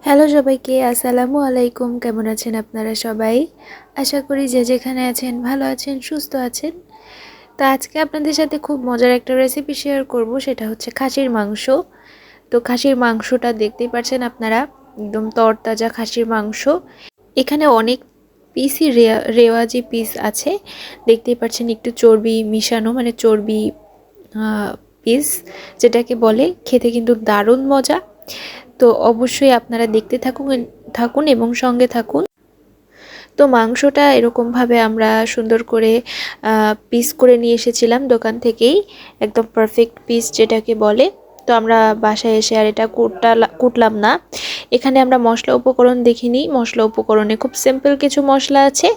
Hello সবাইকে, আসসালামু আলাইকুম। কেমন আছেন আপনারা সবাই? আশা করি যে যেখানে আছেন ভালো আছেন, সুস্থ আছেন। তো আজকে আপনাদের সাথে খুব মজার একটা রেসিপি শেয়ার করব, সেটা হচ্ছে খাসির মাংস। তো খাসির মাংসটা দেখতেই পাচ্ছেন আপনারা, একদম তরতাজা খাসির মাংস। এখানে অনেক পিসই রেওয়াজি পিস আছে, দেখতেই পাচ্ছেন একটু চর্বি মিশানো, মানে চর্বি পিস যেটাকে বলে। খেতে কিন্তু দারুণ মজা। তো অবশ্যই আপনারা দেখতে থাকুন এবং সঙ্গে থাকুন। তো মাংসটা এরকমভাবে আমরা সুন্দর করে পিস করে নিয়ে এসেছিলাম দোকান থেকেই, একদম পারফেক্ট পিস যেটাকে বলে। তো আমরা বাসায় এসে আর এটা কুটলাম না। এখানে আমরা মশলা উপকরণ দেখিনি। মশলা উপকরণে খুব সিম্পল কিছু মশলা আছে,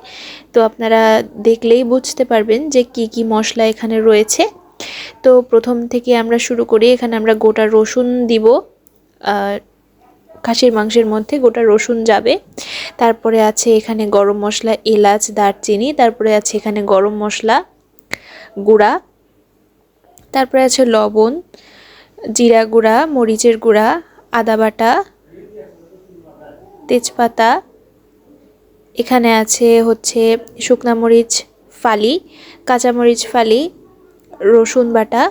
তো আপনারা দেখলেই বুঝতে পারবেন যে কি কি মশলা এখানে রয়েছে। তো প্রথম থেকে আমরা শুরু করি। এখানে আমরা গোটা রসুন দিব, খাসির মাংসের মধ্যে গোটা রসুন যাবে। তারপরে আছে এখানে গরম মশলা, এলাচ, দারচিনি। তারপরে আছে এখানে গরম মশলা গুঁড়া। তারপরে আছে লবণ, জিরা গুঁড়া, মরিচের গুঁড়া, আদা বাটা, তেজপাতা। এখানে আছে হচ্ছে শুকনা মরিচ ফালি, কাঁচামরিচ ফালি, রসুন বাটা,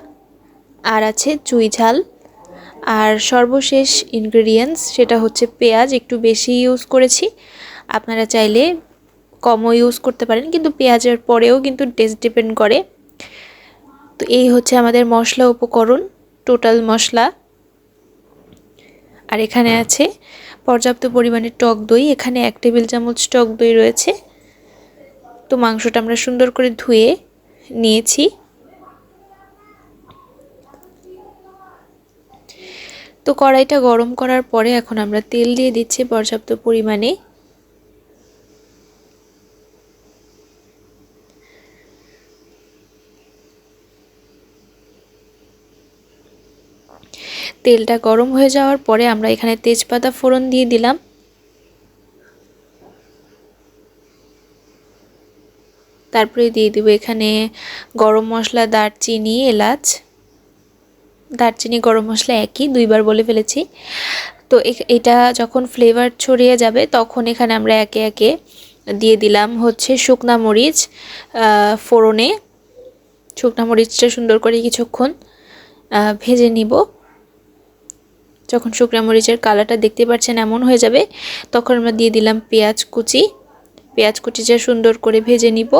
আর আছে চুই ঝাল। আর সর্বশেষ ইনগ্রেডিয়েন্টস সেটা হচ্ছে পেঁয়াজ। একটু বেশি ইউজ করেছি, আপনারা চাইলে কমও ইউজ করতে পারেন, কিন্তু পেঁয়াজের পরেও কিন্তু টেস্ট ডিপেন্ড করে। তো এই হচ্ছে আমাদের মশলা উপকরণ, টোটাল মশলা। আর এখানে আছে পর্যাপ্ত পরিমাণে টক দই। এখানে 1 টেবিল চামচ টক দই রয়েছে। তো মাংসটা আমরা সুন্দর করে ধুয়ে নিয়েছি। তো কড়াইটা গরম করার পরে এখন আমরা তেল দিয়ে দিচ্ছি পর্যাপ্ত পরিমাণে। তেলটা গরম হয়ে যাওয়ার পরে আমরা এখানে তেজপাতা ফোড়ন দিয়ে দিলাম। তারপরে দিয়ে দেব এখানে গরম মশলা, দারচিনি, এলাচ। দারচিনি গরম মশলা একই, দুইবার বলে ফেলেছি। তো এটা যখন ফ্লেভার ছড়িয়ে যাবে তখন এখানে আমরা একে একে দিয়ে দিলাম হচ্ছে শুকনা মরিচ। ফোড়নে শুকনা মরিচটা সুন্দর করে কিছুক্ষণ ভেজে নিব। যখন শুকনা মরিচের কালারটা দেখতে পাচ্ছেন এমন হয়ে যাবে, তখন আমরা দিয়ে দিলাম পেঁয়াজ কুচি। পেঁয়াজ কুচিটা সুন্দর করে ভেজে নিব।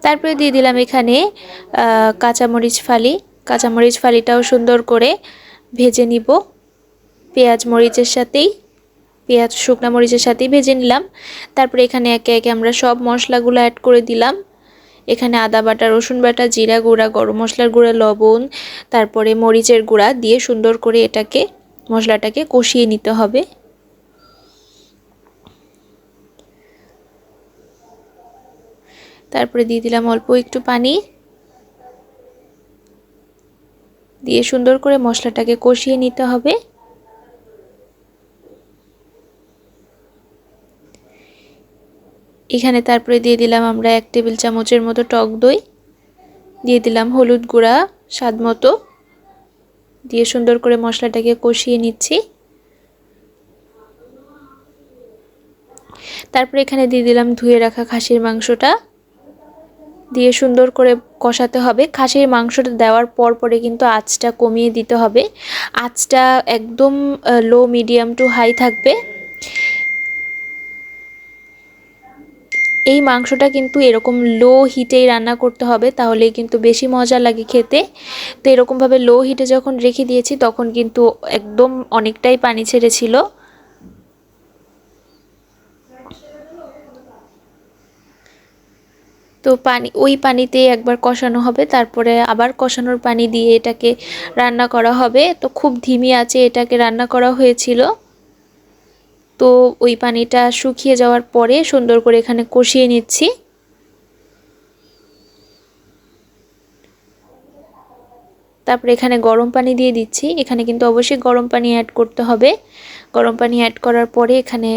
তারপরে দিয়ে দিলাম এখানে কাঁচামরিচ ফালি। কাঁচামরিচ ফালিটাও সুন্দর করে ভেজে নিব পেঁয়াজ মরিচের সাথেই, পেঁয়াজ শুকনা মরিচের সাথেই ভেজে নিলাম। তারপরে এখানে একে একে আমরা সব মশলাগুলো অ্যাড করে দিলাম। এখানে আদা বাটা, রসুন বাটা, জিরা গুঁড়া, গরম মশলার গুঁড়া, লবণ, তারপরে মরিচের গুঁড়া দিয়ে সুন্দর করে এটাকে মশলাটাকে কষিয়ে নিতে হবে। তারপরে দিয়ে দিলাম অল্প একটু পানি, দিয়ে সুন্দর করে মশলাটাকে কষিয়ে নিতে হবে। এখানে তারপরে দিয়ে দিলাম আমরা 1 টেবিল চামচের মতো টক দই, দিয়ে দিলাম হলুদ গুঁড়া স্বাদ মতো, দিয়ে সুন্দর করে মশলাটাকে কষিয়ে নিচ্ছি। তারপরে এখানে দিয়ে দিলাম ধুয়ে রাখা খাসির মাংসটা, দিয়ে সুন্দর করে কষাতে হবে। খাসির মাংসটা দেওয়ার পরে কিন্তু আঁচটা কমিয়ে দিতে হবে। আঁচটা একদম লো মিডিয়াম টু হাই থাকবে। এই মাংসটা কিন্তু এরকম লো হিটেই রান্না করতে হবে, তাহলেই কিন্তু বেশি মজা লাগে খেতে। তো এরকমভাবে লো হিটে যখন রেখে দিয়েছি তখন কিন্তু একদম অনেকটাই পানি ছেড়েছিল। তো ওই পানিতে একবার কষানো হবে, তারপরে আবার কষানোর পানি দিয়ে এটাকে রান্না করা হবে। তো খুব ধিমি আঁচে এটাকে রান্না করা হয়েছিল। তো ওই পানিটা শুকিয়ে যাওয়ার পরে সুন্দর করে এখানে কষিয়ে নিচ্ছি। তারপরে এখানে গরম পানি দিয়ে দিচ্ছি। এখানে কিন্তু অবশ্যই গরম পানি অ্যাড করতে হবে। গরম পানি অ্যাড করার পরে এখানে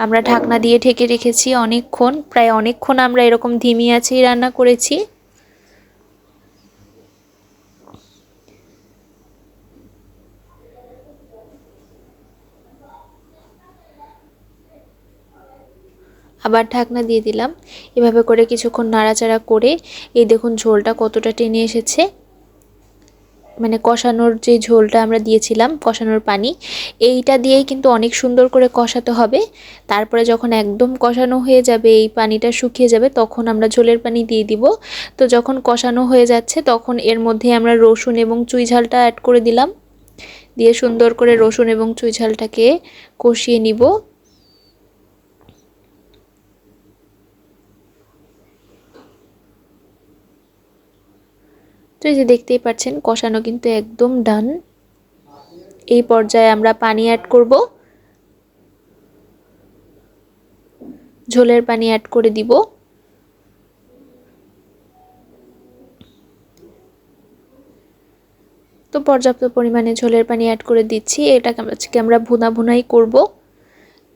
আমরা ঢাকনা দিয়ে ঢেকে রেখেছি অনেকক্ষণ, প্রায় অনেকক্ষণ আমরা এরকম ধিমি আঁচেই রান্না করেছি। আবার ঢাকনা দিয়ে দিলাম। এভাবে করে কিছুক্ষণ নাড়াচাড়া করে এই দেখুন ঝোলটা কতটা টেনে এসেছে। মানে কষানোর যে ঝোলটা আমরা দিয়েছিলাম, কষানোর পানি, এইটা দিয়েই কিন্তু অনেক সুন্দর করে কষাতে হবে। তারপরে যখন একদম কষানো হয়ে যাবে, এই পানিটা শুকিয়ে যাবে, তখন আমরা ঝোলের পানি দিয়ে দিব। তো যখন কষানো হয়ে যাচ্ছে তখন এর মধ্যে আমরা রসুন এবং চুই ঝালটা অ্যাড করে দিলাম। দিয়ে সুন্দর করে রসুন এবং চুই ঝালটাকে কষিয়ে নিব। তো এই যে দেখতেই পাচ্ছেন কষানো কিন্তু একদম ডান। এই পর্যায়ে আমরা পানি অ্যাড করব, ঝোলের পানি অ্যাড করে দিব। তো পর্যাপ্ত পরিমাণে ঝোলের পানি অ্যাড করে দিচ্ছি। এটাকে আজকে আমরা ভুনা ভুনাই করব।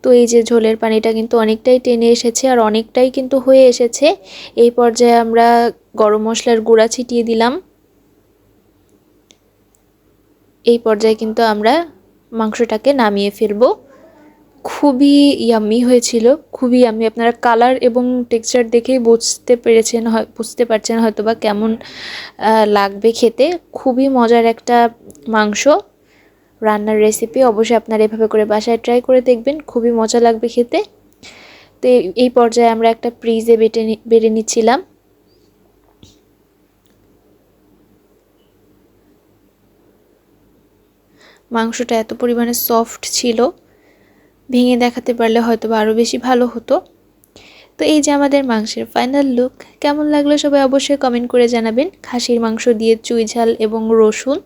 তো এই যে ঝোলের পানিটা কিন্তু অনেকটাই টেনে এসেছে আর অনেকটাই কিন্তু হয়ে এসেছে। এই পর্যায়ে আমরা গরম মশলার গুঁড়া ছিটিয়ে দিলাম। এই পর্যায়ে কিন্তু আমরা মাংসটাকে নামিয়ে ফেলবো। খুবই ইয়াম্মি হয়েছিল, খুবই ইয়াম্মি। আপনারা কালার এবং টেক্সচার দেখেই বুঝতে পারছেন হয়তো বা কেমন লাগবে খেতে। খুবই মজার একটা মাংস রান্নার রেসিপি। অবশ্যই আপনারা এভাবে করে বাসায় ট্রাই করে দেখবেন, খুবই মজা লাগবে খেতে। তো এই পর্যায়ে আমরা একটা ফ্রিজে বেটে নিচ্ছিলাম। মাংসটা এত পরিমাণে সফট ছিল, ভেঙে দেখাতে পারলে হয়তো বা আরও বেশি ভালো হতো। তো এই যে আমাদের মাংসের ফাইনাল লুক, কেমন লাগলো সবাই অবশ্যই কমেন্ট করে জানাবেন। খাসির মাংস দিয়ে চুই ঝাল এবং রসুন,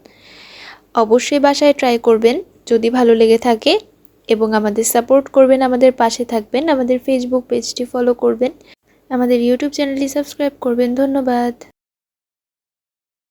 অবশ্যই বাসায় ট্রাই করবেন যদি ভালো লেগে থাকে, এবং আমাদের সাপোর্ট করবেন, আমাদের পাশে থাকবেন, আমাদের ফেসবুক পেজটি ফলো করবেন, আমাদের ইউটিউব চ্যানেলটি সাবস্ক্রাইব করবেন। ধন্যবাদ।